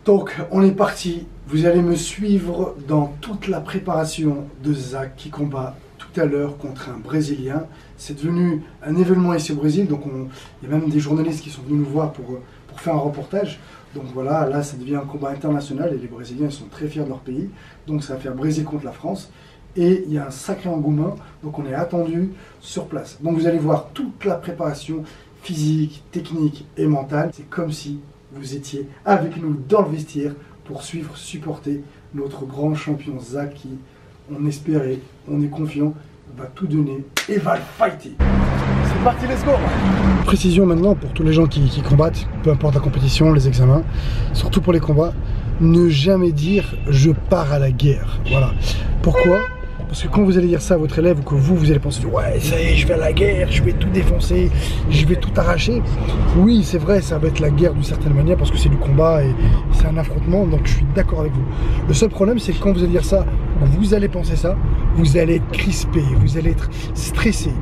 Donc, on est parti. Vous allez me suivre dans toute la préparation de Zach qui combat tout à l'heure contre un Brésilien. C'est devenu un événement ici au Brésil. Donc, il y a même des journalistes qui sont venus nous voir pour faire un reportage. Donc voilà, là, ça devient un combat international et les Brésiliens ils sont très fiers de leur pays. Donc, ça va faire Brésil contre la France. Et il y a un sacré engouement. Donc, on est attendu sur place. Donc, vous allez voir toute la préparation physique, technique et mentale. C'est comme si vous étiez avec nous dans le vestiaire pour suivre, supporter notre grand champion Zach qui, on espère et on est confiant, va tout donner et va le fighter. C'est parti, let's go! Précision maintenant pour tous les gens qui combattent, peu importe la compétition, les examens, surtout pour les combats, ne jamais dire je pars à la guerre. Voilà. Pourquoi? Parce que quand vous allez dire ça à votre élève ou que vous allez penser ouais ça y est je vais à la guerre, je vais tout défoncer, je vais tout arracher. Oui c'est vrai ça va être la guerre d'une certaine manière parce que c'est du combat et c'est un affrontement, donc je suis d'accord avec vous. Le seul problème c'est que quand vous allez dire ça, vous allez penser ça, vous allez être crispé, vous allez être stressé.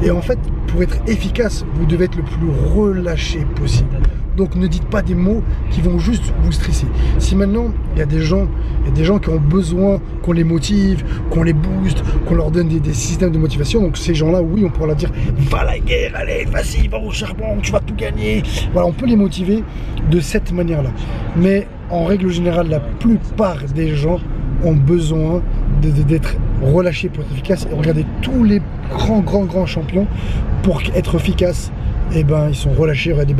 Et en fait pour être efficace vous devez être le plus relâché possible. Donc ne dites pas des mots qui vont juste vous stresser. Si maintenant il y a des gens qui ont besoin qu'on les motive, qu'on les booste, qu'on leur donne des systèmes de motivation, donc ces gens-là, oui, on pourra leur dire va à la guerre, allez, vas-y, va au charbon, tu vas tout gagner. Voilà, on peut les motiver de cette manière-là. Mais en règle générale, la plupart des gens ont besoin d'être relâchés pour être efficaces. Et regardez tous les grands champions pour être efficaces. Et ben ils sont relâchés. Regardez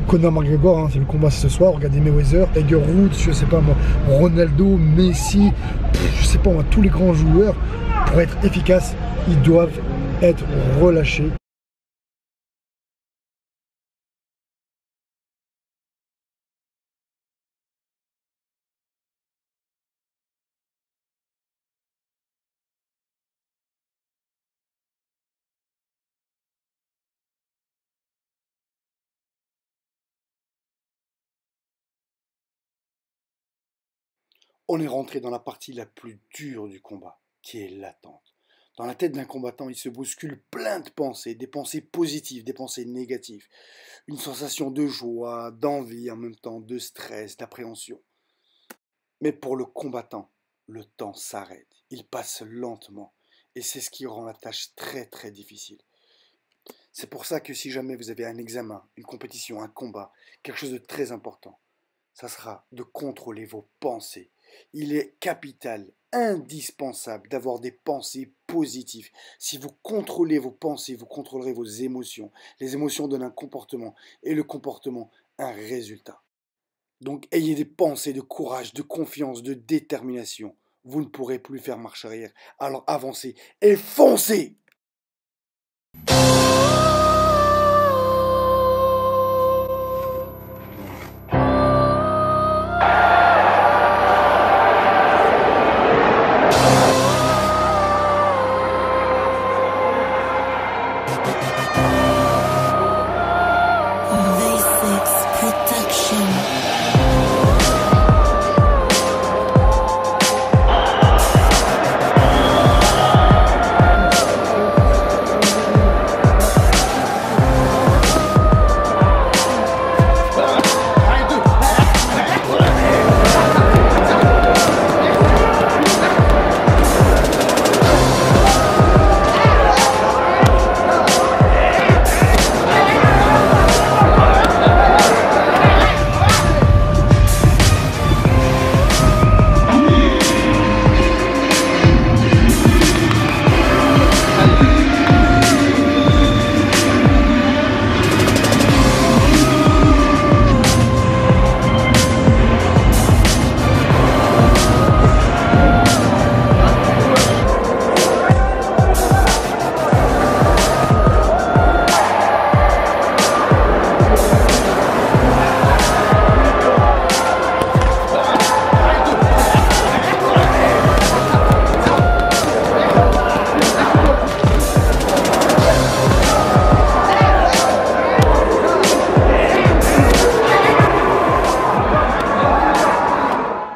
Conor McGregor, hein, c'est le combat ce soir. Regardez Mayweather, Tiger Woods, je sais pas moi, Ronaldo, Messi, je sais pas moi, tous les grands joueurs pour être efficaces, ils doivent être relâchés. On est rentré dans la partie la plus dure du combat, qui est l'attente. Dans la tête d'un combattant, il se bouscule plein de pensées, des pensées positives, des pensées négatives. Une sensation de joie, d'envie, en même temps de stress, d'appréhension. Mais pour le combattant, le temps s'arrête. Il passe lentement. Et c'est ce qui rend la tâche très difficile. C'est pour ça que si jamais vous avez un examen, une compétition, un combat, quelque chose de très important, ça sera de contrôler vos pensées. Il est capital, indispensable d'avoir des pensées positives. Si vous contrôlez vos pensées, vous contrôlerez vos émotions. Les émotions donnent un comportement et le comportement un résultat. Donc ayez des pensées de courage, de confiance, de détermination. Vous ne pourrez plus faire marche arrière. Alors avancez et foncez!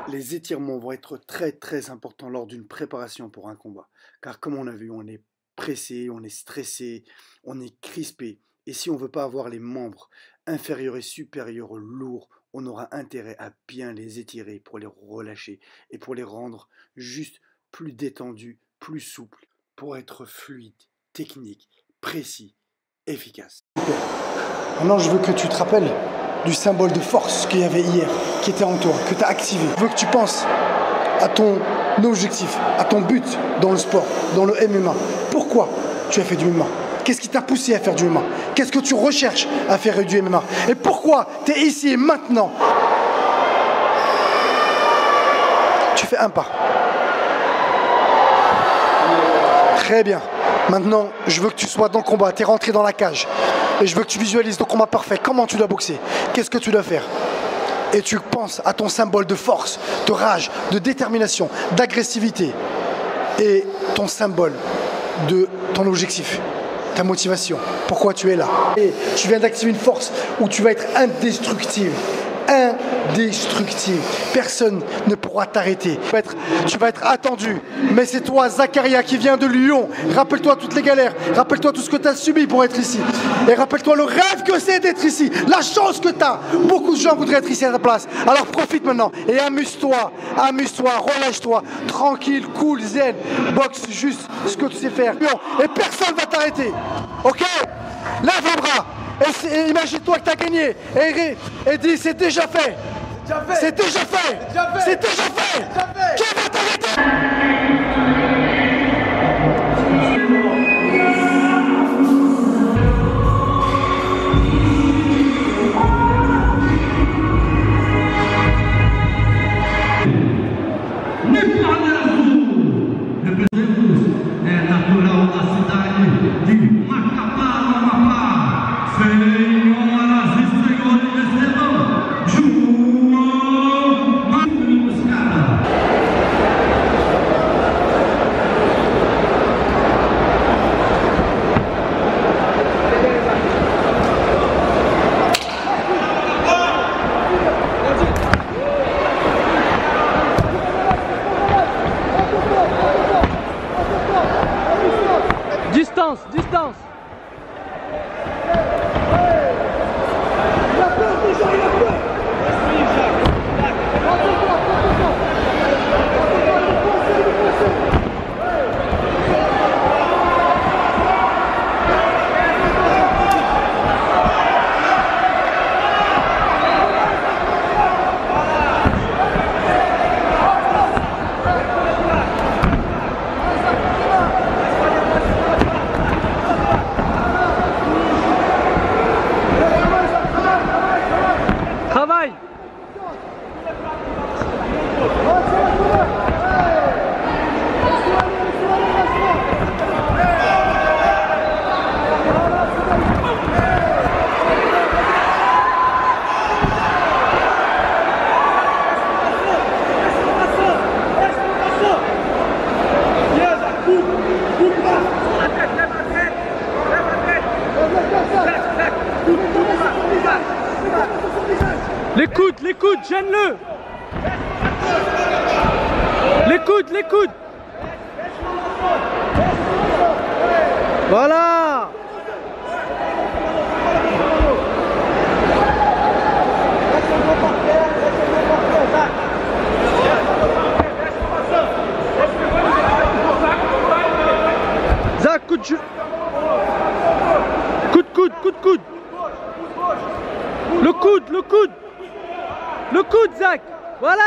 Les étirements vont être très importants lors d'une préparation pour un combat. Car comme on a vu, on est pressé, on est stressé, on est crispé. Et si on ne veut pas avoir les membres inférieurs et supérieurs lourds, on aura intérêt à bien les étirer pour les relâcher et pour les rendre juste plus détendus, plus souples, pour être fluide, technique, précis, efficace. Maintenant, je veux que tu te rappelles du symbole de force qu'il y avait hier, qui était en toi, que tu as activé. Je veux que tu penses à ton objectif, à ton but dans le sport, dans le MMA. Pourquoi tu as fait du MMA? Qu'est-ce qui t'a poussé à faire du MMA? Qu'est-ce que tu recherches à faire du MMA? Et pourquoi tu es ici et maintenant? Tu fais un pas. Très bien. Maintenant, je veux que tu sois dans le combat. Tu es rentré dans la cage. Et je veux que tu visualises ton combat parfait. Comment tu dois boxer? Qu'est-ce que tu dois faire? Et tu penses à ton symbole de force, de rage, de détermination, d'agressivité. Et ton symbole de ton objectif, ta motivation. Pourquoi tu es là? Et tu viens d'activer une force où tu vas être indestructible. Indestructible. Personne ne pourra t'arrêter. Tu vas être attendu. Mais c'est toi, Zakaria, qui vient de Lyon. Rappelle-toi toutes les galères. Rappelle-toi tout ce que tu as subi pour être ici. Et rappelle-toi le rêve que c'est d'être ici. La chance que tu as. Beaucoup de gens voudraient être ici à ta place. Alors profite maintenant et amuse-toi. Amuse-toi, relâche-toi. Tranquille, cool, zen. Boxe juste ce que tu sais faire. Et personne ne va t'arrêter. Ok? Lève les bras. Et imagine-toi que tu as gagné. Et dis, c'est déjà fait. C'est déjà fait. C'est déjà fait. Qui va t'arrêter? Distance. Les coudes, gêne-le. Les coudes. Voilà. Zach, coup de coude. Le coude, Zach. Voilà.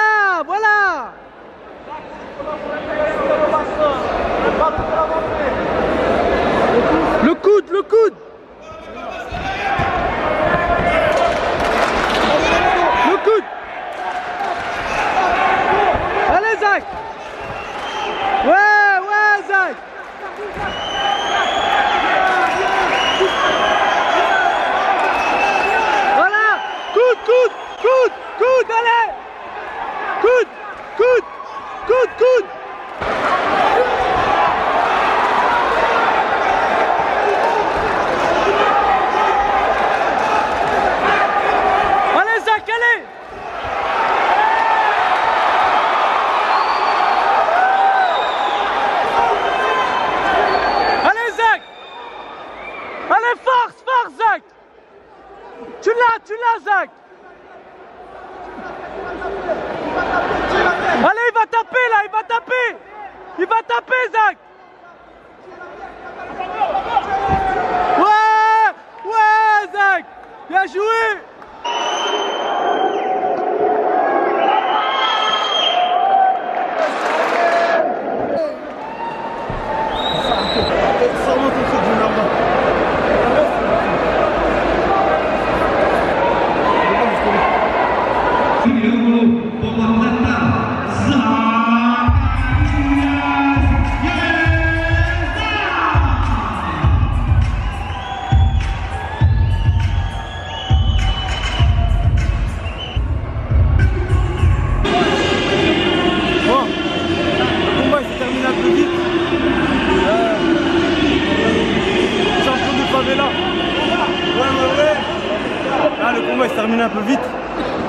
Le coude. Allez, Zach. Ouais, Zach. Voilà. Coude, allez. Coude. Allez, Zach, allez. Allez, Zach. Allez, force, Zach. Tu l'as, Zach. Allez, il va taper là, il va taper. Il va taper, Zach. Ouais, ouais, Zach. Bien joué. Ah, le combat il se termine un peu vite.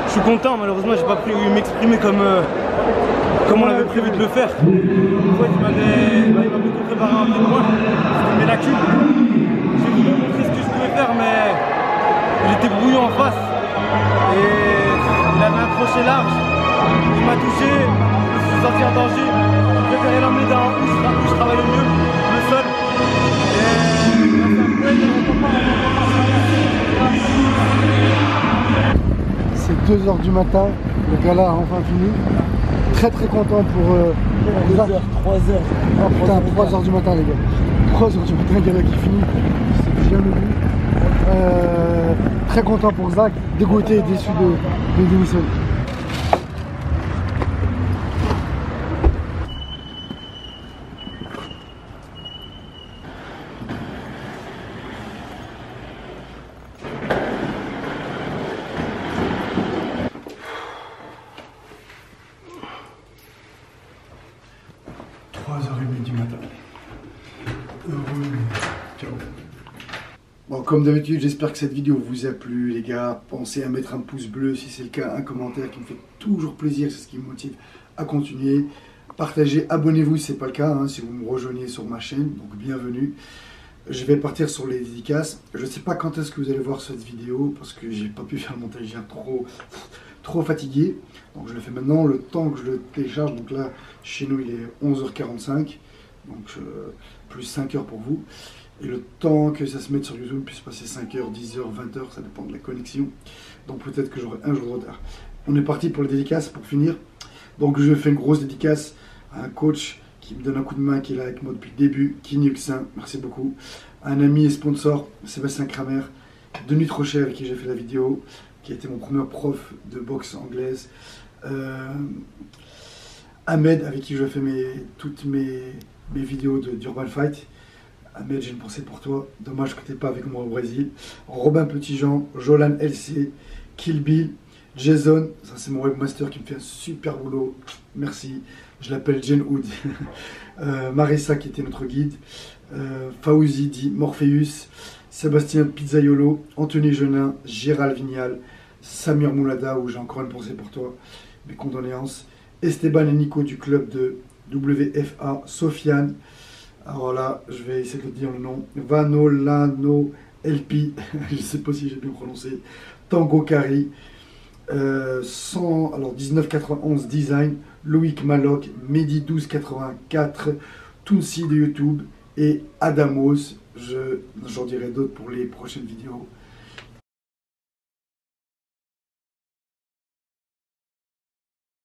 Je suis content, malheureusement j'ai pas pu m'exprimer comme on avait prévu de le faire. En fait, il m'a beaucoup préparé un peu de moi. C'était mes lacunes. J'ai voulu montrer ce que je pouvais faire, mais il était brouillon en face. Et il avait un crochet large. Il m'a touché, je me suis senti en danger. J'ai préféré l'emmener dans où je travaille le mieux, le sol. C'est 2 h du matin, le gala a enfin fini. Très content pour 3 heures. Oh putain, 3 h du matin les gars. 3 h du matin, le gala qui finit, c'est jamais vu. Très content pour Zach, dégoûté et déçu de Denison. Du matin. Ciao. Bon, comme d'habitude, j'espère que cette vidéo vous a plu, les gars. Pensez à mettre un pouce bleu si c'est le cas, un commentaire qui me fait toujours plaisir, c'est ce qui me motive à continuer. Partagez, abonnez-vous si ce n'est pas le cas, hein, si vous me rejoignez sur ma chaîne, donc bienvenue. Je vais partir sur les dédicaces. Je ne sais pas quand est-ce que vous allez voir cette vidéo, parce que j'ai pas pu faire le montage, j'ai trop fatigué. Donc je le fais maintenant, le temps que je le télécharge. Donc là, chez nous, il est 11 h 45. Donc plus 5 heures pour vous. Et le temps que ça se mette sur YouTube puisse passer 5 heures, 10 heures, 20 heures, ça dépend de la connexion. Donc peut-être que j'aurai un jour de retard. On est parti pour les dédicaces, pour finir. Donc je fais une grosse dédicace à un coach qui me donne un coup de main, qui est là avec moi depuis le début, Kini Yuxin, merci beaucoup. À un ami et sponsor, Sébastien Kramer, Denis Trochet avec qui j'ai fait la vidéo, qui a été mon premier prof de boxe anglaise. Ahmed avec qui je fais toutes mes vidéos d'Urban Fight. Ahmed, j'ai une pensée pour toi. Dommage que tu n'es pas avec moi au Brésil. Robin Petitjean, Jolan LC, Kill Bill, Jason, ça c'est mon webmaster qui me fait un super boulot. Merci. Je l'appelle Jane Hood. Marissa qui était notre guide. Fauzi dit Morpheus. Sébastien Pizzaiolo, Anthony Genin, Gérald Vignal, Samir Moulada, où j'ai encore une pensée pour toi. Mes condoléances. Esteban et Nico du club de WFA, Sofiane, alors là, je vais essayer de dire le nom, Vanolano LP, je ne sais pas si j'ai bien prononcé, Tango Kari, 1991 Design, Loïc Maloc, Mehdi 1284, Tounsi de YouTube et Adamos, j'en dirai d'autres pour les prochaines vidéos.